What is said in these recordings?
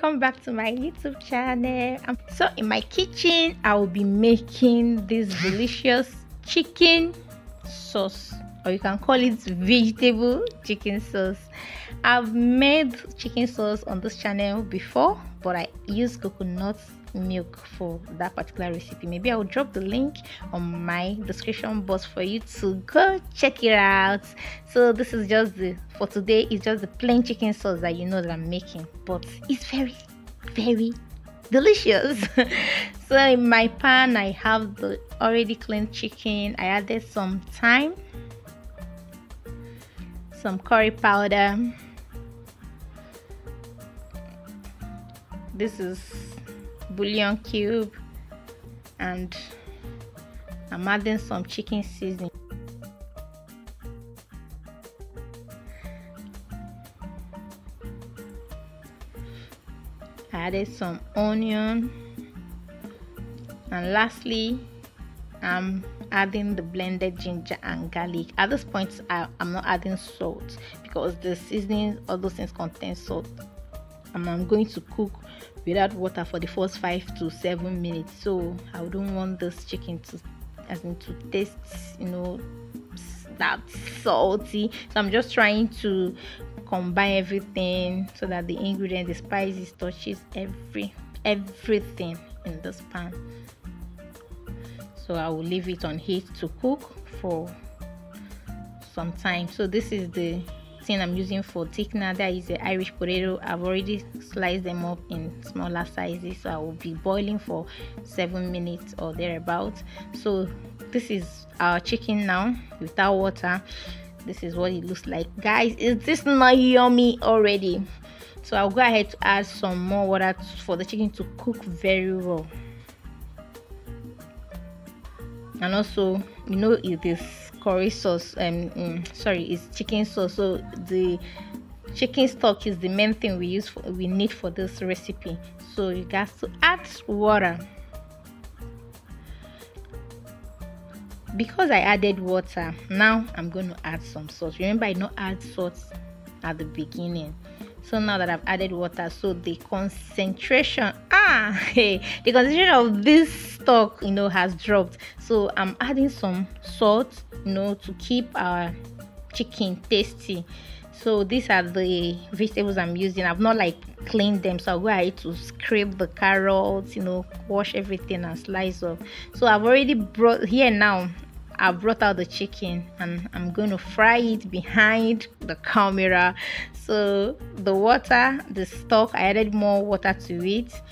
welcome back to my YouTube channel. So in my kitchen I will be making this delicious chicken sauce, or you can call it vegetable chicken sauce. I've made chicken sauce on this channel before, but I use coconut milk for that particular recipe. Maybe I'll drop the link on my description box for you to go check it out. So this is just for today, it's just the plain chicken sauce that you know that I'm making, but it's very delicious. So in my pan I have the already cleaned chicken. I added some thyme, some curry powder. This is Bullion cube, and I'm adding some chicken seasoning. I added some onion, and lastly I'm adding the blended ginger and garlic. At this point I'm not adding salt because the seasoning, all those things contain salt, and I'm going to cook without water for the first 5 to 7 minutes. So I don't want this chicken to taste, that salty. So I'm just trying to combine everything so that the ingredient, the spices, touches everything in this pan. So I will leave it on heat to cook for some time. So this is the thing I'm using for thickener. That is the Irish potato. I've already sliced them up in smaller sizes, so I will be boiling for 7 minutes or thereabouts. So this is our chicken now without water. This is what it looks like, guys. Is this not yummy already? So I'll go ahead to add some more water for the chicken to cook very well. And also, it is curry sauce, it's chicken sauce, so the chicken stock is the main thing we need for this recipe. So you guys to add water. Because I added water, now I'm going to add some salt. Remember, I not add salt at the beginning. So now that I've added water, so the concentration of this stock has dropped. So I'm adding some salt to keep our chicken tasty. So these are the vegetables I'm using. I've not cleaned them, so I'll go ahead to scrape the carrots, wash everything and slice up. So I've already I brought out the chicken and I'm going to fry it behind the camera. So the water, the stock, I added more water to it.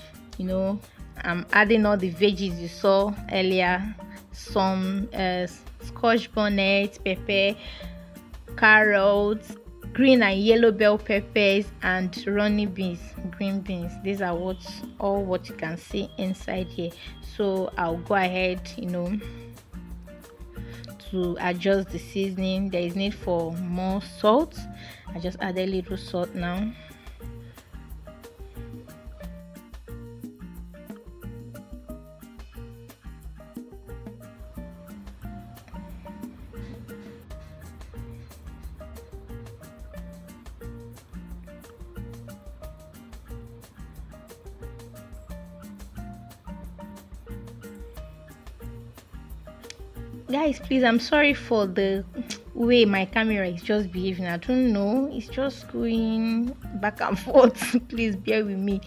I'm adding all the veggies you saw earlier, some Scotch bonnet, pepper, carrots, green and yellow bell peppers, and runny beans, green beans. These are all what you can see inside here. So I'll go ahead to adjust the seasoning. There is need for more salt. I just add a little salt now. Guys, please, I'm sorry for the way my camera is just behaving. I don't know, it's just going back and forth. Please bear with me.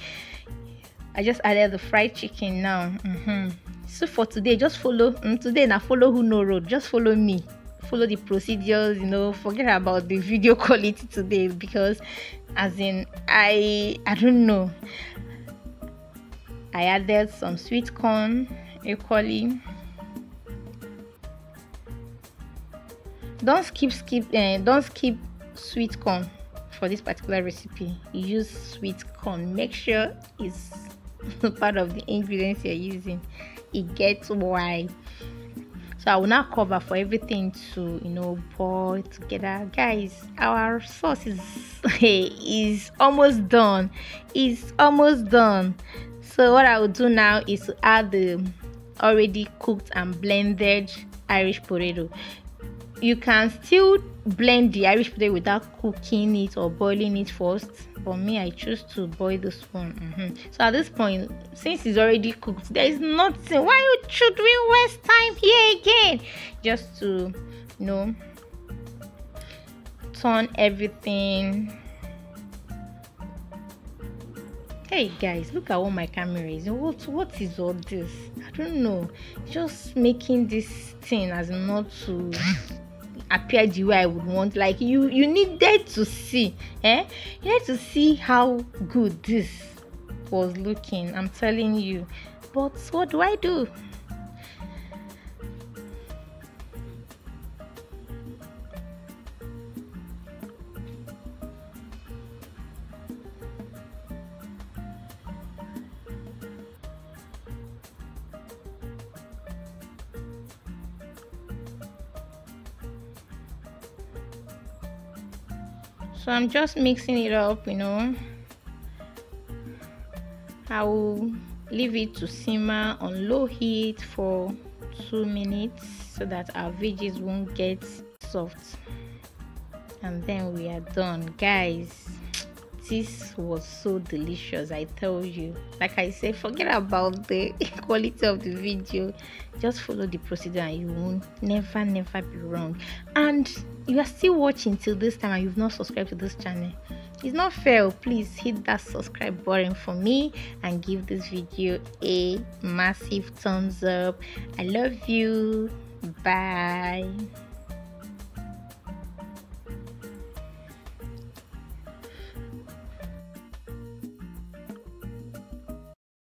I just added the fried chicken now. So for today, just follow today now, follow who no road, just follow me, follow the procedures. Forget about the video quality today, because I don't know. I added some sweet corn equally. Don't skip sweet corn for this particular recipe. Use sweet corn. Make sure it's part of the ingredients you're using. It gets wide. So I will now cover for everything to boil together. Guys, our sauce is almost done. It's almost done. So what I will do now is to add the already cooked and blended Irish potato. you can still blend the Irish potato without cooking it or boiling it first. For me, I choose to boil this one. So at this point, since it's already cooked, there is nothing. Why should we waste time here again? Just to, turn everything. Hey guys, look at what my camera is. What is all this? I don't know. Just making this thing as not to appear the way I would want. Like you needed to see, you needed to see how good this was looking. I'm telling you. But what do I do? So I'm just mixing it up, I will leave it to simmer on low heat for 2 minutes so that our veggies won't get soft. And then we are done, guys. This was so delicious, I tell you. Like I said, forget about the quality of the video. Just follow the procedure and you won't never be wrong. And you are still watching till this time and you've not subscribed to this channel. It's not fair. Please hit that subscribe button for me and give this video a massive thumbs up. I love you. Bye.